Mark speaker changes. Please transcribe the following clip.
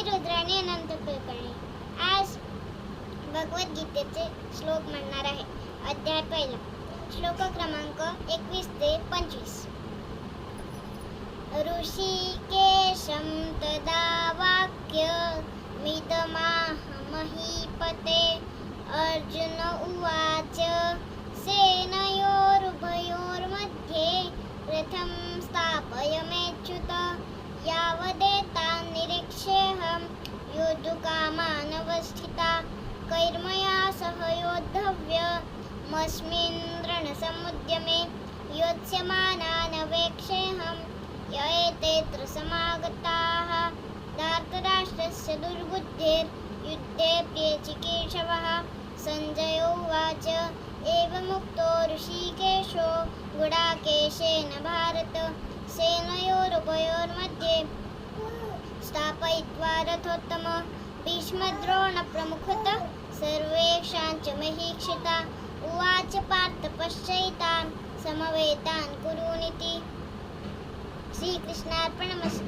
Speaker 1: रुद्राणी अनंत कुलकर्णी आज भगवद्गीतेचे श्लोक म्हणणार आहे. अध्याय पहिला, श्लोक क्रमांक 21 ते 25. ऋषिकेशं तदा वाक्य मिदमाह महीपते. अर्जुन उवाच सेनयोरुभयोर्मध्ये रथं स्थापयमेच्युत. यावदेतान् निरीक्ष्येऽहं योद्धुकामानवस्थिता. कैर्मया सह योद्धव्यमस्मिन् रणसमुद्यमे. योत्स्यमानान् वेक्षेऽहं य एतेऽत्र समागताः. धार्तराष्ट्रस्य दुर्बुद्धिर्युद्धे प्रियचिकीर्षवः. सञ्जय उवाच एवमुक्तो ऋषिकेशो गुडाकेशेन भारत. सेनयोरुभयोर्मध्ये स्थापयित्वा रथोत्तमः. भीष्मद्रोणप्रमुखतः सर्वेषाञ्च महीक्षिता. उवाच पार्थ पश्यैतान् समवेतान् कुरूनिति. श्रीकृष्णार्पणमस्तु.